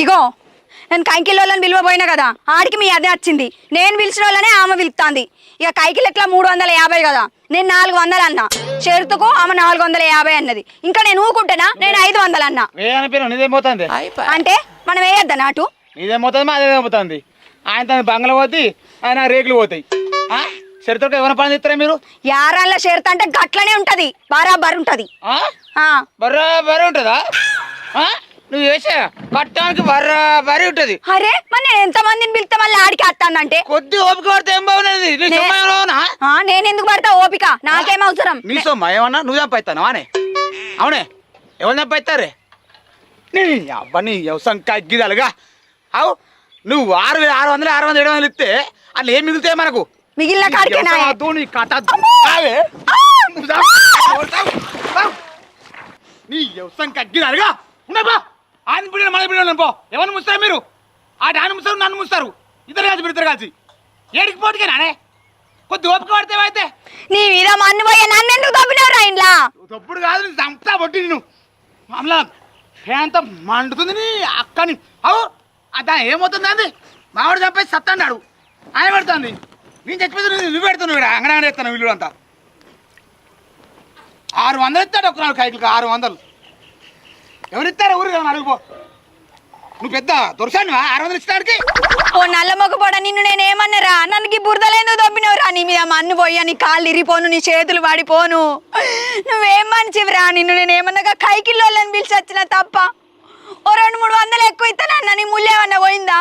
ఇగో నేను కైకిల్ వాళ్ళని పిలువబోయినా కదా, ఆడికి మీ అదే వచ్చింది. నేను పిలిచిన వాళ్ళనే ఆమె పిలుస్తుంది. ఇక కైకిల్ ఎట్లా 350 కదా, నేను 400 అన్నా. షరతుకు ఆమె 450 అన్నది. ఇంకా నేను ఊకుంటేనా, నేను 500 అన్నా. అంటే మనం వేయద్దా నాటు? నీదేమవుతుంది, మాదేమవుతుంది. ఆయన తన బంగ్లా పోతే ఆయన రేకులు పోతాయి. షరతుకు ఎవరైనా పని చేస్తారా మీరు? యారాళ్ళ షరతు అంటే గట్లనే ఉంటది, బరాబర్ ఉంటది. బర్రా ఉంటుందా? నువ్వు చేసా కట్టానికి బర్రీ ఉంటది. అరే మరి నేను ఎంత మందిని పిలిస్తే మళ్ళీ ఆడికి వస్తానంటే కొద్ది ఓపిక పడితే ఏం బాగున్నది. నేను ఎందుకు పడతా ఓపిక? నాకేం అవసరం? నీ సొమ్మ ఏమన్నా నువ్వు చంపైస్తాను అనే? అవునే, ఎవరు చంపైస్తారే? నీ వ్యవసాయం కగ్గిదలుగా అవు. నువ్వు 600 700 ఇస్తే అట్లా ఏం మిగులుతాయి మనకు? మిగిలిన కాడికే నీ వ్యవసాయం కగ్గిదలుగా ఉన్నాబా. ఆయన పిల్లలు మన పిల్లలు పో. ఎవరిని ముస్తారు మీరు? ఆయన ముస్తారు, నన్ను ముస్తారు. ఇద్దరు కలిసి ఇద్దరు కలిసి ఏడికి పోటుకేనానే? కొద్ది ఓపిక పడితే అయితే నీ మీద మన్ను పోయే నన్ను ఎందుకు తప్పినారు ఇంట్లో? తప్పుడు కాదు, చంపుతా పొట్టి నేను. మామూలు ఫ్యాన్తో మండుతుంది నీ అక్కని. అవు దాని ఏమవుతుంది? అంది మావాడు చంపేసి సత్తాడు. ఆయన పెడుతుంది, నేను చచ్చిపోతే నువ్వు పెడుతున్నావు. ఇక్కడ అంగడి ఎత్తాను వీళ్ళు అంతా. 600 ఇస్తాడు ఒక 4 కైకిలకు. 600 ఎవరిస్తారా? ఊరు కదా అడుగుపో. నువ్వు పెద్ద దొరసాను 600 ఇస్తాడికి. ఓ నల్ల మొగపోడా, నిన్ను నేనేమన్నారా? నన్ను బురదలేందుకు దొబ్బినవురా? నీ మీద మన్ను పోయా, నీ కాళ్ళు ఇరిపోను, నీ చేతులు పడిపోను. నువ్వేం మంచివిరా? నిన్ను నేనేమన్నాగా కైకిల్లోళ్ళని పిలిచి వచ్చిన తప్ప. ఓ 200-300 ఎక్కువ ఇస్తానన్నా, నీ ముళ్ళేమన్నా పోయిందా?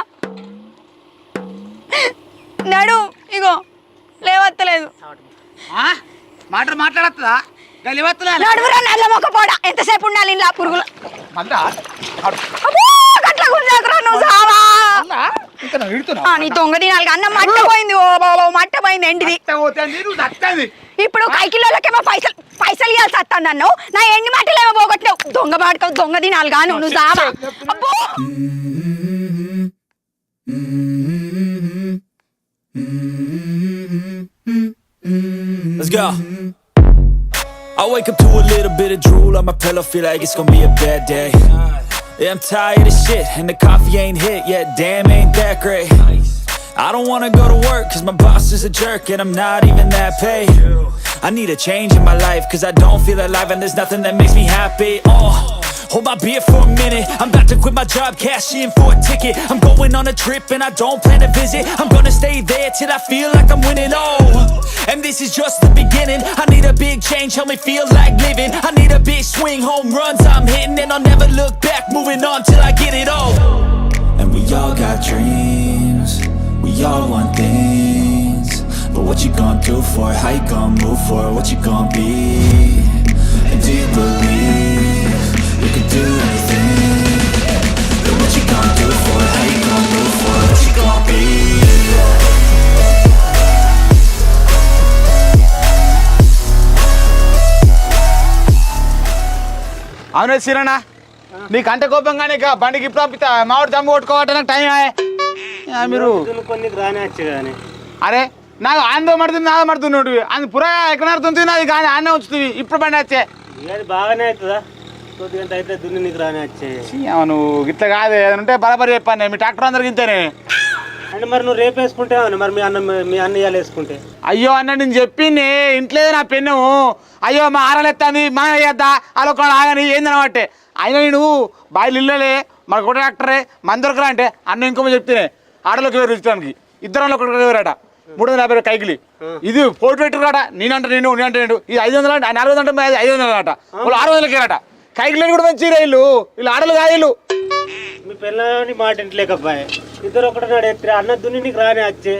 నడు ఇగో లేవత్తలేదు. మాట్లాడతా నడువురా నల్ల మొక్కపోడా. ఎంతసేపు ఉండాలి ఇంట్లో పురుగులు? నీ దొంగ దినాలుగా అన్నం మట్ట పోయింది. ఓ మట్ట పోయింది ఎండిది. ఇప్పుడు కైకిల్లోకేమో పైసలు ఇవ్వాల్సి వస్తాను నన్ను. నా ఎండి మట్టలు ఏమో పోగొట్టావు. దొంగ బాడుకో దొంగ దినాలుగా నువ్వు సావా. అబ్బో Let's go. I wake up to a little bit of drool on my pillow, feel like it's gonna be a bad day. Yeah, I'm tired of shit and the coffee ain't hit yet, damn ain't that great. I don't wanna go to work cause my boss is a jerk and I'm not even that paid. I need a change in my life cause I don't feel alive and there's nothing that makes me happy. Hold my beer for a minute, I'm about to quit my job, cash in for a ticket. I'm going on a trip and I don't plan to visit. I'm gonna stay there till I feel like I'm winning, and this is just the beginning. I need a big change, help me feel like living. I need a big swing, home runs I'm hitting. And I'll never look back, moving on till I get it all. And we all got dreams, we all want things. But what you gonna do for it, how you gonna move for it, what you gonna be? And do you believe you can do anything? But what you gonna do for it, how you gonna move for it, what you gonna be? అవునే సిరనా, నీకంటే కోపంగానే బండికి ఇప్పుడు పంపిస్తా. మామిడి దమ్ము కొట్టుకోవటం నాకు time మీరు. అరే నాకు ఆందో మడుతుంది, నాదో మడుతున్నాడు. అది పురా ఎక్కడ నడుతుంది, అది కానీ ఆనే ఉంచుతుంది. ఇప్పుడు బండి వచ్చే బాగానే అవుతుందా? అయితే దున్ని నీకు రానే వచ్చే. నువ్వు ఇట్లా కాదు, ఏదంటే బరాబరి చెప్పాను. మీ ట్రాక్టర్ అందరికి ఇంతేనే అంటే మరి నువ్వు రేపు వేసుకుంటే మరి మీ అన్న ఇవాళ వేసుకుంటే. అయ్యో అన్న నేను చెప్పింది ఇంట్లో నా పెన్ను. అయ్యో మా ఆరాలు ఎత్తాంది, మా వేద్దా అలా ఒక ఆగని ఏందనబట్టే. అయినా నేను బాయిలు ఇల్లలే మన కొట్ట ట్రాక్టరే మన దొరకరా అంటే అన్న ఇంకో చెప్తేనే ఆడలోకి వేరు ఇచ్చడానికి 200 ఒకటి వేరాట. 350 కైకిలి. ఇది పోటీ పెట్టారట. నేనంటే నేనంటే నేను ఇది 500 అంటే 400 అంటే 500 అట. వాళ్ళు 600 అట. కైకిలి కూడా మంచి వీళ్ళు ఆడలు కాదు. మీ పిల్లని మాట ఇంట్లేకబ్బాయి, ఇద్దరు ఒకటి నాడు ఎత్తి అన్న దున్ని నీకు రానే వచ్చే.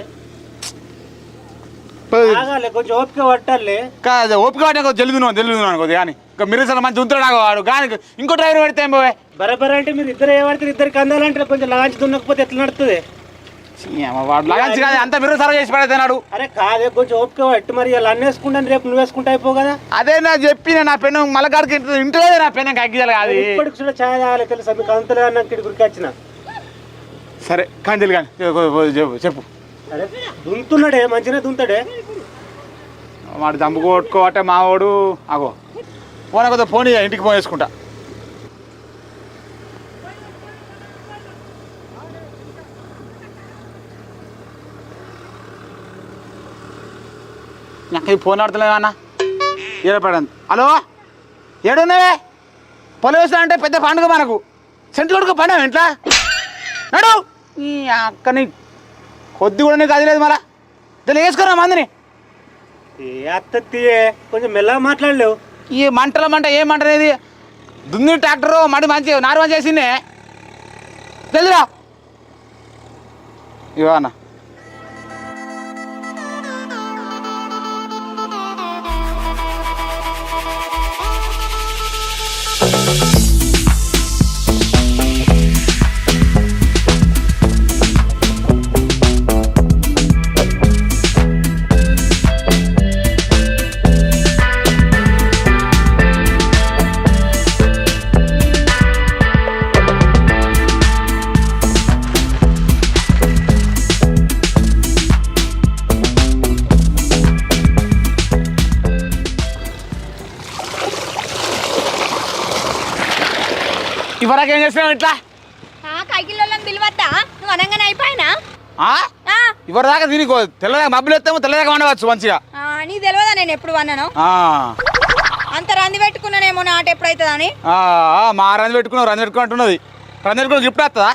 కొంచెం ఓపిక పట్టాలి. కాదు ఓపిక పట్టిన జల్లుదున్నాను కొద్దిగా కానీ ఇంకా మీరు సార్ మంచి ఉంతాడు నాకు వాడు కానీ ఇంకో డ్రైవర్ పెడితే ఏం పోవే. బరాబర్ అంటే మీరు ఇద్దరు ఏమడితే ఇద్దరికి అందాలంటే కొంచెం లగాంచి దున్నకపోతే ఎట్లా నడుతుంది? వాడు లగాంచి కాదు అంత మీరు సర్వ్ చేసి పడేస్తున్నాడు. అరే కాదే కొంచెం ఓపిక పట్టు. మరి ఇలా అన్న వేసుకుంటాను, రేపు నువ్వు వేసుకుంటా అయిపో కదా. అదే నా చెప్పిన నా పెన్ను మళ్ళీ ఇంట్లో నా పెన్ను అగ్గిజాలి కాదు. ఇప్పటికి కూడా ఛాయ్ తాగాలి తెలుసా మీకు? అంతలే అన్న ఇక్కడికి గురికి వచ్చిన. సరే కంచెలు కానీ చెప్పు. అరే దుంతున్నాడే, మంచిగా దుంతాడే. వాడు దమ్ము కొట్టుకోవటే మావాడు. అగో ఫోన్ కొద్దిగా ఫోన్ ఇంటికి ఫోన్ వేసుకుంటా. నాకు ఫోన్ ఆడుతున్నావా అన్న ఏడపడండి. హలో ఏడున్నావే? పొలం వేస్తా అంటే పెద్ద పండుగ మనకు. సెంటు కొడుకు పండుగ ఇంట్లో నడు. ఈ అక్కని కొద్ది కూడా నీకు అది లేదు మళ్ళా దాన్ని వేసుకురా మందిని. ఏ అత్తయ్యే కొంచెం మెల్లగా మాట్లాడలేవు. ఈ మంటల మంట ఏం మంట అనేది దున్ని ట్రాక్టరు మడి మంచి నారు మంచి వేసిందే తెలుదురా. ఇవో అన్న ఇవరకు ఏం చేసినావు ఇట్లా? కైకిలోళ్ళని పిలువద్దా? నువ్వు అనగానే అయిపోయినా ఇవరి దాకా దీనికి తెల్లదాకా మబ్బులు ఎత్తాము తెల్లదాకా వండవచ్చు మంచిగా. నీకు తెలియదా నేను ఎప్పుడు వన్నాను? అంత రంది పెట్టుకున్నానేమో నాట ఎప్పుడైతుందని. మా రంది పెట్టుకున్నావు రంది పెట్టుకున్నట్టున్నది. రంది పెట్టుకుని గిఫ్ట్ వస్తుందా?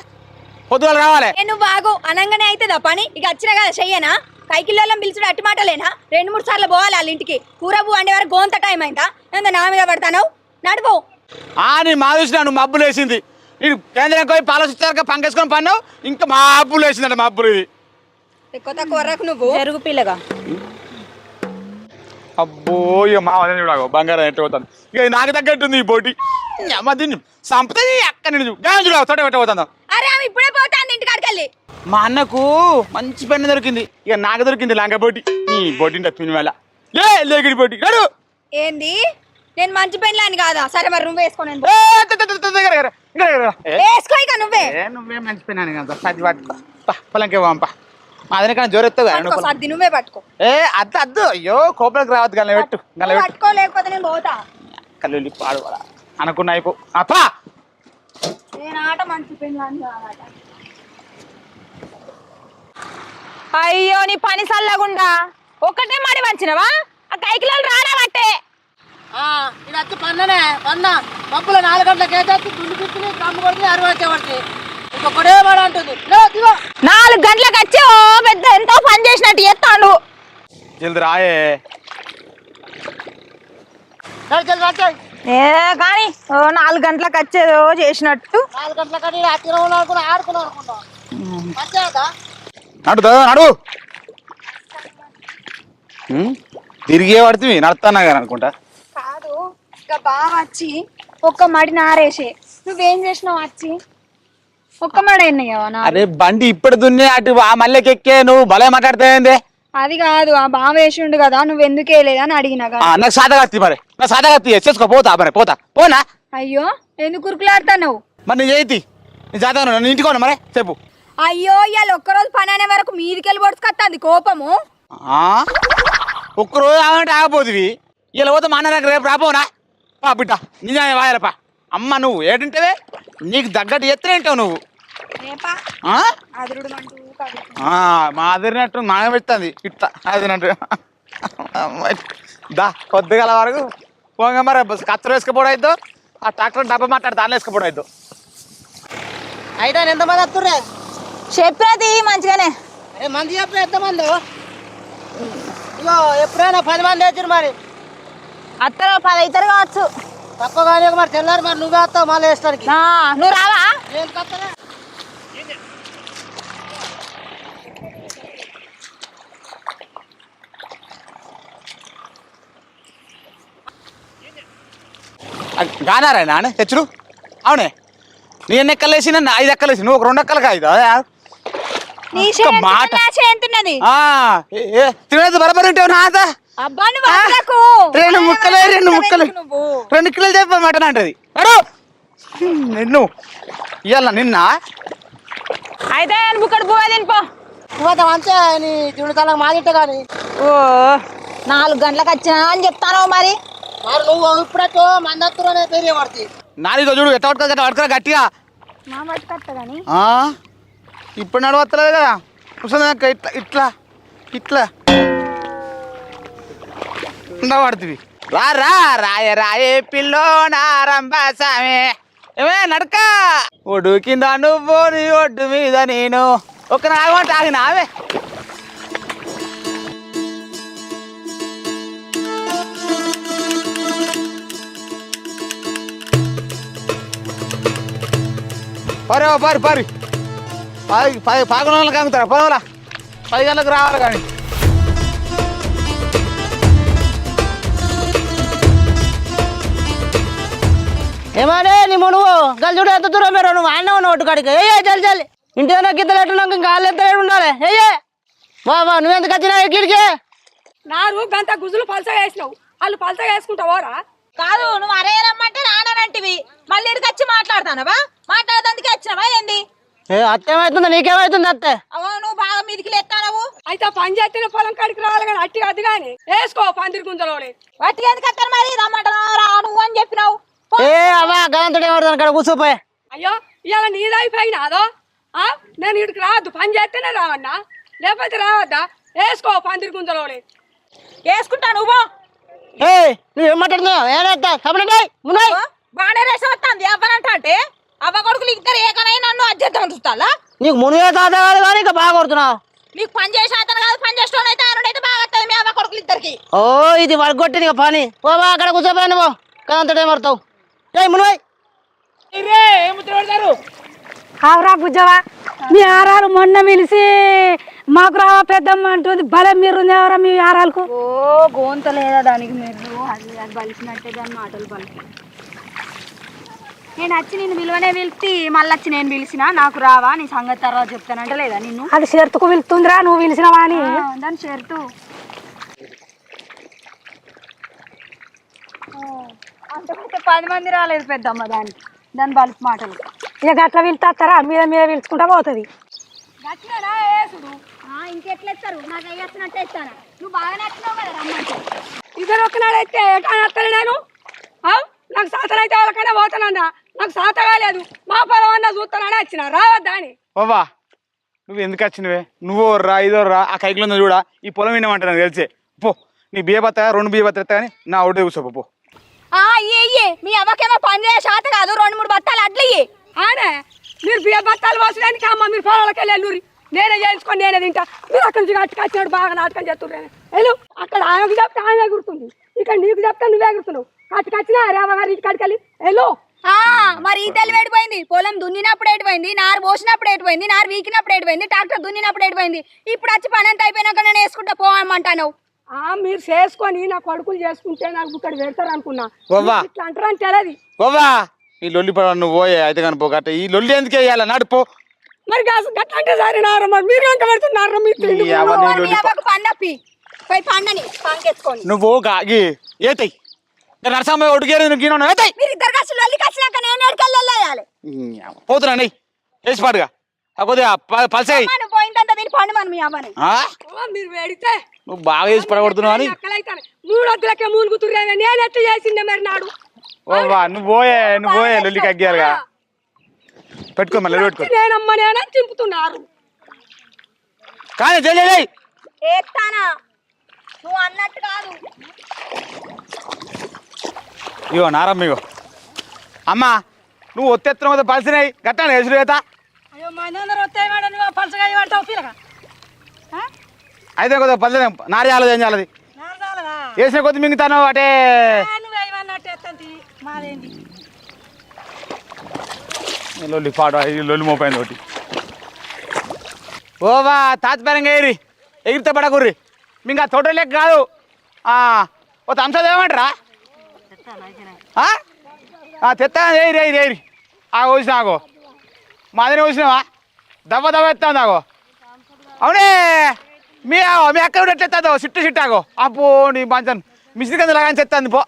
పొద్దుగాల రావాలి. నువ్వు బాగు అనగానే అవుతుందా పని? ఇక వచ్చినా కదా చెయ్యనా? కైకిలోళ్ళని పిలిచుడు అట్టి మాటలేనా? 2-3 సార్లు పోవాలి వాళ్ళ ఇంటికి. కూర పువ్వు వండే వరకు గోంత టైం అయిందా? ఎంత నా మీద పడతాను నడుపు. నీ మా చూసినా నువ్వు మబ్బులు వేసింది. నేను కేంద్రం పోయి పాలసీగా పంకేసుకొని పన్నావు ఇంకా మా అబ్బులు వేసిందంట. మా అబ్బులు ఇది ఎక్కువ తక్కువ వరకు నువ్వు జరుగు పిల్లగా. అబ్బో ఇక మా వదిన చూడాలి బంగారం ఎట్టు పోతాను. ఇక నాకు తగ్గట్టుంది ఈ పోటీ. అమ్మ దీన్ని సంపద అక్క నేను గాయం చూడ తోట పెట్టబోతాను. అరే ఆమె ఇప్పుడే పోతాంది ఇంటికాడికి వెళ్ళి. మా అన్నకు మంచి పెన్ను దొరికింది. ఇక నాకు దొరికింది లంక పోటీ. నీ పోటీ తిని వేళ లేకిడి పోటీ గడు. ఏంది నేను మంచి పెన్లు అని కాదా? సరే మరి నువ్వు వేసుకో. వేసుకో ఇక నువ్వే. నువ్వే మంచి పెన్నాను కదా సర్ది పట్టుకో పొలంకే పంప. మా అదన కానీ జోరెత్తావు సర్ది నువ్వే పట్టుకో. అద్దు అద్దు అయ్యో కోపలకు రావద్దు గల పెట్టు పట్టుకో లేకపోతే నేను పోతా. కళ్ళు పాడు అనుకున్నా అయిపో అప్పా. నేను ఆట మంచి పెన్లు అని కాదట. అయ్యో నీ పని సల్లగుండా ఒక్కటే మడి వంచినవా? ఆ కైకిలోళ్ళు రాడా బట్టే వచ్చి పన్ననే పన్న పప్పులు 4 గంటలకు వేసేసి దుండి పిచ్చుని కమ్ము కొడుతుంది 60 వచ్చేవాడికి ఇంకొకటే వాడు అంటుంది 4 గంటలకు వచ్చి ఓ పెద్ద ఎంతో పని చేసినట్టు చేస్తాడు. జల్ది రాయే ఏ కానీ 4 గంటలకు వచ్చేదో చేసినట్టు 4 గంటలకని ఆడుకున్నాం అనుకున్నాం నడు నడు తిరిగే పడుతుంది నడుతున్నా కానీ అనుకుంటా. కాదు ఇక బాగా వచ్చి ఒక్క మడి నారేసే. నువ్వేం చేసినావు వచ్చి ఒక్క మడి అయినాయా? అరే బండి ఇప్పుడు దున్నే అటు ఆ మల్లెకి ఎక్కే నువ్వు భలే మాట్లాడుతావేంది? అది కాదు ఆ బావ వేసిండు కదా నువ్వు ఎందుకు వేయలేదని అడిగినా. నాకు సాదగత్తి మరి నా సాదగత్తి చేసుకో పోతా మరి పోతా పోనా. అయ్యో ఎందుకు కురుకులాడుతున్నావు? మరి నీ చేతి నీ జాతర నీ ఇంటికోను మరి చెప్పు. అయ్యో ఇవాళ ఒక్కరోజు పని అనే వరకు మీదికెళ్ళి పొడుచుకొస్తుంది కోపము. ఒక్కరోజు ఆగంటే ఆగపోతుంది. ఇలా పోతే మా అన్న దగ్గర రేపు రాపోనా పా బిడ్డ నిజమే వాయరపా. అమ్మ నువ్వు ఏంటంటే నీకు తగ్గట్టు ఎత్తున ఏంటావు నువ్వు. మా అదిరినట్టు మాగ పెడుతుంది ఇట్లా అదినట్టు దా కొద్దిగల వరకు పోగా మరి కత్తరు వేసుకపోవడం అయిద్దో ఆ ట్రాక్టర్ డబ్బా మాట్లాడి దాన్ని వేసుకపోవడం అయిద్దో. అయితే ఎంతమంది వస్తుర్రే? చెప్పేది మంచిగానే మంది చెప్పిన ఎంతమంది? ఇగో ఎప్పుడైనా 10 మంది వచ్చారు మరి అత్తరు 10 అవుతారు కావచ్చు తక్కువ కానీ మరి తెల్లారు మరి నువ్వే వస్తావు మళ్ళీ వేస్తానికి. నువ్వు రావా? నేను కత్తనే గానారా నాన్న తెచ్చుడు అవునే. నీ ఎన్ని ఎక్కలు వేసి 5 ఎక్కలు వేసి నువ్వు ఒక 2 ఎక్కలు కాదు మాట తినేది బరబరి ఉంటావు నాదా. 2 ముక్కలే 2 కిలోలు చెప్ప మటన్ అంటది నిన్ను ఇవాళ నిన్న. అయితే బుక్కడు పువ్వు తినిపో. నువ్వు మంచిగా నీ జీవితాలకు మాదింటే కానీ. ఓ 4 గంటలకు వచ్చినా అని చెప్తాను మరి. మరి నువ్వు ఇప్పుడైతే మంది వస్తున్నా పేరు పడుతుంది. నాలుగో చూడు ఎట్ట పట్టుకోరా గట్టిగా. ఇప్పుడు నడవత్తలేదు కదా ఇట్లా ఇట్లా ఇట్లా పడుతుంది రా రా రాయ రాయే పిల్లో నారంబాసామే ఏమే నడక ఒడ్డు కింద నువ్వు నీ ఒడ్డు మీద నేను ఒక నాగమంట ఆగినావే పరే పారి పారి 11 గంటలకు కాగుతారా పొలంలా 10 గంటలకు రావాలి కానీ ఏమనే నీ నువ్వు గల్ చూడు ఎంత దూరం మీరు నువ్వు ఆయన ఉన్నావు ఒట్టు కాడికి ఏ చల్ చల్ ఇంటి దగ్గర గిద్దలు ఎట్టున్నాక ఇంకా వాళ్ళు ఎంత ఉండాలి ఏ బాబా నువ్వెందుకు వచ్చినావు గిడికి నారు గంట గుజులు పలసగా వేసినావు వాళ్ళు పలసగా వేసుకుంటావారా కాదు నువ్వు అరే రమ్మంటే రానంటివి మళ్ళీ ఇక్కడికి వచ్చి మాట్లాడతానవా మాట్లాడడానికి వచ్చినవా ఏంది అత్తేమవుతుంది నీకేమవుతుంది అత్తే అవో నువ్వు బాగా మీదికి లేస్తానవు అయితే పని చేస్తే పొలం కాడికి రావాలి కానీ అట్టి అది కానీ వేసుకో పందిరి గుంజలోనే వాటికి ఎందుకు వస్తారు మరి రమ్మంటున్నావు రా నువ్వు అని చెప్పినావు ఏ అవా గదంతుడు ఏమవుతుంది అక్కడ కూర్చోపోయి అయ్యో ఇవాళ నీదైపోయినాదో నేను ఇక్కడికి రావద్దు పని చేస్తేనే రావన్నా లేకపోతే రావద్దా వేసుకో పందిరి గుంజలోనే వేసుకుంటా నువ్వు ఏ నువ్వేం మాట్లాడుతున్నావు ఏనేస్తా సపరేట్ మున్నాయి బాగానే రేసం వస్తుంది అవ్వనంట అంటే అవ్వ కొడుకులు ఇద్దరు ఏకనై నన్ను అధ్యర్థం చూస్తాలా నీకు మునిగే తాత కాదు కానీ ఇంకా బాగా కొడుతున్నావు నీకు పని చేసే అతను కాదు పని చేసేటోడు అయితే ఆయనైతే బాగా వస్తుంది మీ అవ్వ కొడుకులు ఇద్దరికి ఓ ఇది వరగొట్టింది ఇక పని ఓ బా అక్కడ కూర్చోపోయి నువ్వు గదంతుడు ఏమడతావు ఏ మునివాయి ఆవురా బుజ్జవా మీ ఆరాలు మొన్న పిలిచి మాకు రావా పెద్దమ్మ అంటుంది బలం మీరు ఎవరా మీ ఆరాలకు ఓ గోంత లేదా దానికి మీరు అది అది బలిసినట్టే దాని మాటలు బలిసి నేను వచ్చి నిన్ను విలువనే పిలిచి మళ్ళీ వచ్చి నేను పిలిచిన నాకు రావా నీ సంగతి తర్వాత చెప్తానంటే లేదా నిన్ను అది షరతుకు పిలుతుందిరా నువ్వు పిలిచినవా అని దాని షర్టు అంతకంటే 10 మంది రాలేదు పెద్దమ్మ దానికి దాని బలిసి మాటలు ఇక గట్ల పిలుతారా మీద మీద పిలుచుకుంటా పోతుంది ఇంకెట్లేస్తారు నాకు అయ్యేస్తున్నట్టే ఇస్తాను నువ్వు బాగా నచ్చినావు కదా రమ్మంటే ఇద్దరు ఒక్కనాడైతే ఎట్లా నేను నాకు సాతన అయితే వాళ్ళకైనా పోతానన్నా నాకు సాత కాలేదు మా పొలం అన్నా చూస్తానని వచ్చిన రావద్దా అని బాబా నువ్వు ఎందుకు వచ్చినవే నువ్వు రా ఇదో రా ఆ కైకిలో ఉందో చూడా ఈ పొలం వినమంట నాకు తెలిసే పో నీ బియ్య బత్త 2 బియ్య బత్త కానీ నా ఒకటే కూర్చోపో పో అయ్యే మీ అవ్వకేమో పని చేసే శాత కాదు 2-3 బత్తాలు అడ్లు ఆనే మీరు బియ్య బత్తాలు పోసడానికి అమ్మ మీరు పొలాలకి వెళ్ళి నేనే చేయించుకొని నేనే తింటా మీరు అక్కడి నుంచి కట్టుకొచ్చినట్టు బాగా నాటకం చేస్తున్నారు వెళ్ళు అక్కడ ఆమెకు చెప్తే ఆమె ఎగురుతుంది ఇక్కడ నీకు చెప్తే నువ్వే ఎగురుతున్నావు కట్టుకొచ్చినా రామగారి ఇంటి కాడికి వెళ్ళి వెళ్ళు మరి ఈ తెలివి ఎడిపోయింది పొలం దున్నినప్పుడు ఎడిపోయింది నారు పోసినప్పుడు ఎడిపోయింది నారు వీకినప్పుడు ఎడిపోయింది ట్రాక్టర్ దున్నినప్పుడు ఎడిపోయింది ఇప్పుడు వచ్చి పని అంతా అయిపోయినాక నేను వేసుకుంటా పోవమ్మంటాను మీరు చేసుకొని నా కొడుకులు చేసుకుంటే నాకు ఇక్కడ పెడతారు అనుకున్నా ఇట్లా అంటారు అని తెలియదు బాబా ఈ లొల్లి పడ నువ్వు పోయే అయితే కానీ పో గట్ట ఈ లొల్లి ఎందుకు వేయాలి నడుపో మరి గట్లంటే సరే నారు మరి మీరు ఎంత పెడుతున్నారు పండప్పి పోయి పండని పంకెత్తుకొని నువ్వు ఏతాయి నరసమ్మ ఒడిగేరు నువ్వు ఏతాయి మీరు ఇద్దరు కష్టలు వెళ్ళి కచ్చినాక నేను ఎడికెళ్ళాలి పోతున్నా వేసి పాడుగా కొద్దిగా పల్సాయి పోయిందంతా దీన్ని పండు మనం మీ అమ్మని మీరు వేడితే నువ్వు బాగా వేసి పడగొడుతున్నావు అని 3 వద్దులకే మూలుగుతుర్రే నేను ఎట్లా చేసిండే మరి నాడు నువ్వు పోయే లొల్లికి అగ్గారుగా పెట్టుకో మళ్ళీ పెట్టుకో నేనమ్మ నేనే చింపుతున్నారు కానీ జై ఏస్తానా నువ్వు అన్నట్టు కాదు ఇగో నారమ్మ ఇగో అమ్మా నువ్వు ఒత్తెత్తున మీద పలిసినాయి గట్టాను వేసుడు అయ్యో మా అందరూ వస్తాయి మేడం నువ్వు పలసగా పడతావు పిల్లగా అయితే కొద్దిగా పల్లె నారు చాలదు ఏం చాలది వేసిన కొద్ది మింగుతాను అటే నువ్వు ఏమన్నట్టు ఎత్తంతి మాదేంటి లొల్లి పాడు లొల్లి మోపోయింది ఒకటి ఓవా తాత్పర్యంగా ఏరి ఎగిరితే పడకుర్రి మీకు ఆ తోట లెక్క కాదు ఓ తంసది ఏమంటారా తెత్తా ఏరి ఏరి ఏరి వచ్చిన ఆగో మాదిరి వచ్చినావా దవ్వ ఎత్తా ఆగో అవునే మీ అక్క కూడా ఎట్లెత్తాదో సిట్టు ఆగో అప్పు నీ మంచం మిషన్ కింద లాగా చెత్తాంది పో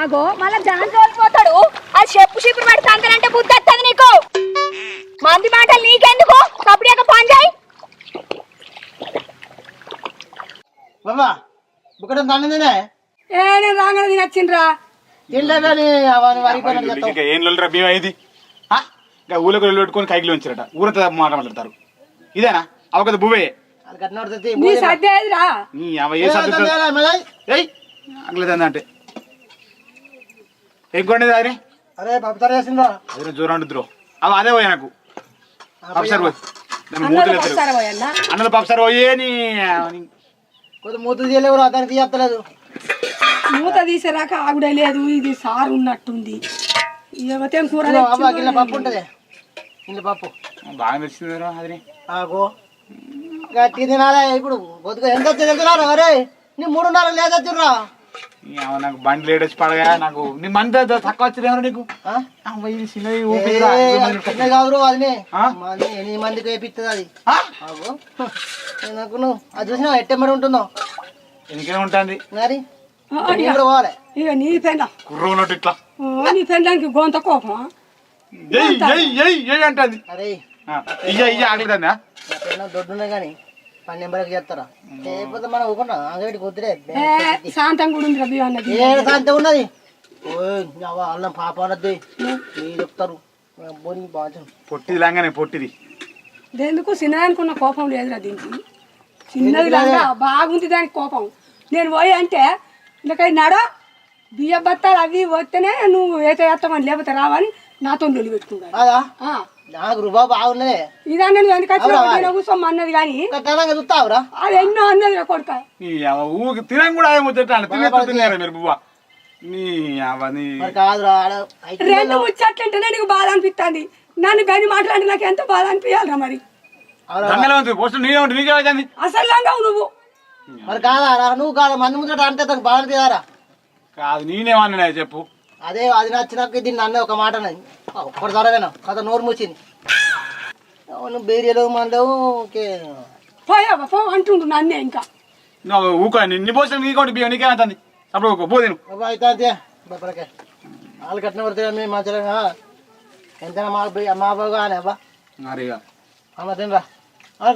అగో మళ్ళా జాన్ తోలిపోతాడు అది చెప్పు పెడతా అంతనంటే బుద్ధి వస్తుంది నీకు మంది మాటలు నీకెందుకు కబడ్డీ పని చేయి బాబా బుక్కడం దండనే నేను రాగానే తినొచ్చిండ్రా ఏం లొల్లిరా భీమా ఇది ఇంకా ఊళ్ళకి వెళ్ళి పెట్టుకొని కైకిలో ఉంచారట ఊరంతా మాట మాట్లాడతారు ఇదేనా అవకద భూవే అది కట్టిన పడుతుంది నీ సర్దేదిరా నీ అవ ఏ సర్దు ఏయ్ అట్లేదంటే ఏం కొండేది అదే అరే పప్పుతారు చేసిందా అదే జోరం అంటుద్రు అవి అదే పోయా నాకు పప్సారి పోయి దాని మూతలు ఎత్తారు సరే పోయన్నా అన్నలు పప్సారి పోయే నీ కొద్ది మూతులు చేయలేవు అతనికి తీయత్తలేదు మూత తీసేరాక ఆవిడ లేదు ఇది సారు ఉన్నట్టుంది ఏమైతే కూర గిన్నె పప్పు ఉంటుంది గిన్నె పప్పు బాగా నచ్చింది అది ఆగో గట్టి తినాలే ఇప్పుడు కొద్దిగా ఎంత తెలుసురా అరే నీ 3.5 లేదచ్చురా నాకు బండి లేట్ వచ్చి పడగా నాకు నీ మంది తక్కువ వచ్చింది ఎవరు నీకు చిన్నది చిన్న కాదు అది ఎన్ని మందికి వేపిస్తుంది అది ఆగో నాకు నువ్వు అది చూసినా ఎట్టెమ్మడి ఉంటుందో ఎందుకనే ఉంటుంది మరి కూడా పోవాలి ఇక నీ పెండ కుర్ర ఉన్నట్టు ఇట్లా నీ పెండానికి గొంత కోపం అంటుంది అరే ఇయ్య ఆగలేదా దొడ్డున్నాయి కానీ 12 నెంబర్కి చేస్తారా లేకపోతే మనం ఊకున్నా అంగడికి వద్దులే శాంతం కూడా ఉంది రబి అన్నది ఏడు శాంతి ఉన్నది అల్లం పాప అన్నది మీరు చెప్తారు బాగా పొట్టిది లాగానే పొట్టిది ఎందుకు చిన్నదానికి ఉన్న కోపం లేదురా దీనికి చిన్నది లాగా బాగుంది దానికి కోపం నేను పోయి అంటే ఇంకా నడో బియ్య బత్తాలు అవి వస్తేనే నువ్వు ఏతో వేస్తామని లేకపోతే రావని నాతో నిలు పెట్టుకున్నాను అదా నాకు రూపా బాగున్నదే ఇదన్నా నువ్వు ఎందుకు కూర్చోమ్మ అన్నది కానీ చూస్తావురా అది ఎన్నో అన్నది రా కొడుక ఊకి తినం కూడా తినేరు మీరు బువ్వ నీ అవన్నీ కాదురా రెండు ముచ్చట్లంటేనే నీకు బాధ అనిపిస్తుంది నన్ను గని మాట్లాడి నాకు ఎంత బాధ అనిపించాలరా మరి అసలు లాంగావు నువ్వు మరి కాదారా నువ్వు కాదు మంది ముందు అంటే తనకు బాధ అనిపించారా కాదు నేనేమన్నా చెప్పు అదే అది నచ్చినాక దీన్ని అన్న ఒక మాట అన్నది ఒక్కటి జరగనా కథ నోరు మూసింది నువ్వు బేరియలు మనలేవు పోయావా పో అంటుండు నన్నే ఇంకా నువ్వు ఊకో నిన్ను పోసిన నీకోటి బియ్యం నీకేమంటుంది అప్పుడు ఊకో పోదేను అయితే అంతే బొప్పలకే వాళ్ళు కట్టిన పడితే మేము మంచిగా ఎంతైనా మా బాబు కానీ అబ్బా మరిగా అమ్మ తినరా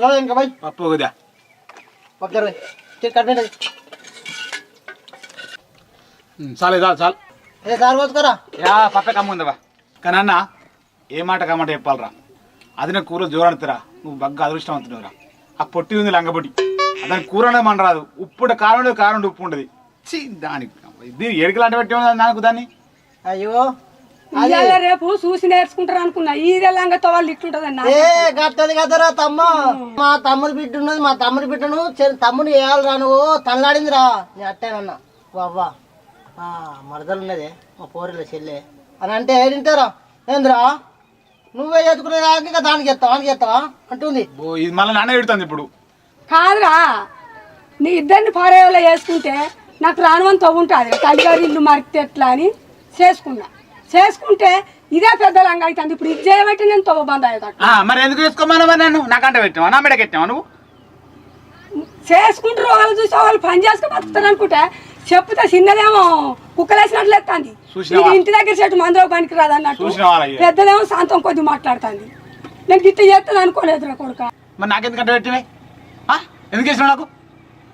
కదా ఇంకా పోయి పప్పు కదా పప్పు జరగదు కట్టినది చాలు చాలు ఏ దారి పోతుకోరా పప్పే కమ్ముందవా కానీ అన్న ఏ మాట కమ్మంట చెప్పాలరా అది నా కూర జోరాడుతురా నువ్వు బగ్గ అదృష్టవంతుడురా ఆ పొట్టి ఉంది లంగపొట్టి దాని కూర అనేది మన రాదు ఉప్పు కారం కారం ఉప్పు ఉండదు దానికి దీన్ని ఎడికలాంటి పెట్టి నాకు దాన్ని అయ్యో రేపు చూసి నేర్చుకుంటారు అనుకున్నా ఈదెల్లంగా వాళ్ళు ఇట్లుంటది ఏ గట్టది కదరా తమ్మ మా తమ్ముడి బిడ్డ ఉన్నది మా తమ్ముడి బిడ్డను తమ్ముని వేయాలిరా నువ్వు తల్లాడిందిరా నేను అట్టేనన్నా అవ్వా మరదలు ఉన్నదే మా పోరిలో చెల్లె అని అంటే ఏడింటారా ఏంద్రా నువ్వే ఎత్తుకునే ఇంకా దానికి ఎత్తావా అంటుంది ఇది మళ్ళీ నాన్న పెడుతుంది ఇప్పుడు కాదురా నీ ఇద్దరిని పారేవాళ్ళు వేసుకుంటే నాకు రానువని తవ్వుంటుంది తల్లిగారి ఇల్లు మరికితే ఎట్లా అని చేసుకుంటే ఇదే పెద్ద లంగా అవుతుంది ఇప్పుడు ఇది చేయబట్టి నేను తవ్వ బంద్ అవుతా మరి ఎందుకు చేసుకోమన్నా మరి నన్ను నాకంట పెట్టావా నా మెడకి ఎట్టావా నువ్వు చేసుకుంటారు వాళ్ళు చూసే వాళ్ళు పని చేసుకుని బతుకుతారు అనుకుంటే చెప్తే చిన్నదేమో కుక్కలేసినట్లు ఎత్తాంది ఇంటి దగ్గర చెట్టు మందులో పనికి రాదు అన్నట్టు పెద్దదేమో శాంతం కొద్ది మాట్లాడుతుంది నేను గిట్ట చేస్తుంది అనుకోలేదురా కొడుక మరి నాకెందుకంటే పెట్టినాయి ఎందుకు వేసినావు నాకు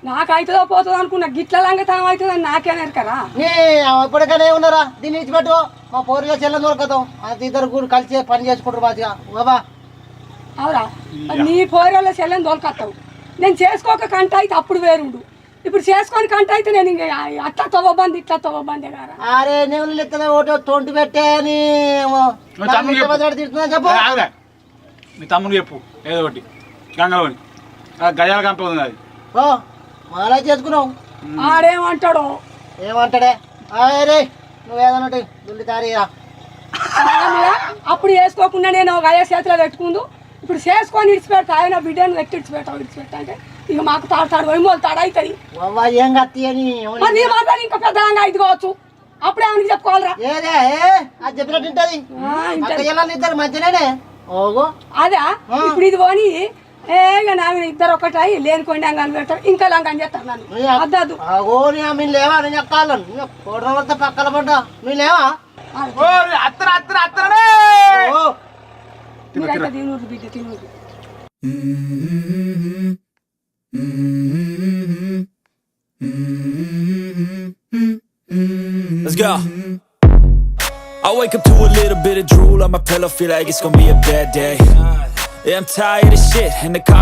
నాకు అవుతుందో పోతుందో అనుకున్నా గిట్ల లంగా తాము అవుతుందని నాకేనారు కదా ఇప్పటికనే ఉన్నారా దీన్ని ఇచ్చిపెట్టు మా పోరిలో చెల్లెని దొరకదాం అది ఇద్దరు కూడా కలిసి పని చేసుకుంటారు మంచిగా బాబా అవురా నీ పోరేళ్ళ చెల్లెని దొరకత్తావు నేను చేసుకోక కంట అయితే అప్పుడు వేరుండు ఇప్పుడు చేసుకొని కంట అయితే నేను ఇంకా అట్లా తవ్వబంది ఇట్లా తవ్వబంది కదా అరే నేను లెక్కన ఒకటి తొంటి పెట్టే అని చెప్పు మీ తమ్ముడు చెప్పు ఏదో ఒకటి గంగలోని గజాల కంప ఉంది అది ఓ మాలా చేసుకున్నావు ఆడేమంటాడు ఏమంటాడే రే నువ్వేదన్నట్టు దుల్లి తారీరా అప్పుడు వేసుకోకుండా నేను ఒక అయ్యే చేతిలో పెట్టుకుందు ఇప్పుడు చేసుకొని ఇడిచిపెడతా ఆయన బిడ్డను వెట్టి ఇడిచిపెట్టా అంటే ఇక మాకు తాడు వైమోలు తాడు అవుతుంది ఏం కత్తి అని నీ మాత్రం ఇంకా పెద్దగా ఇది కావచ్చు అప్పుడే ఏమని చెప్పుకోవాలరా ఏదే అది చెప్పినట్టు ఉంటుంది ఇద్దరు మంచిగానే ఓగో అదా ఇప్పుడు ఇది పోని నావి ఇద్దరు ఒకటాయి లేనిపోయినా కానీ పెడతారు ఇంకా లంగా చేస్తారు నన్ను అద్దదు మీరు లేవా నేను చెప్తాను కోడవలతో పక్కన పడ్డా నువ్వు లేవా తినూరు బిడ్డ తినూరు Let's go. I wake up to a little bit of drool on my pillow, feel like it's gonna be a bad day. Yeah, I'm tired of shit, and the coffee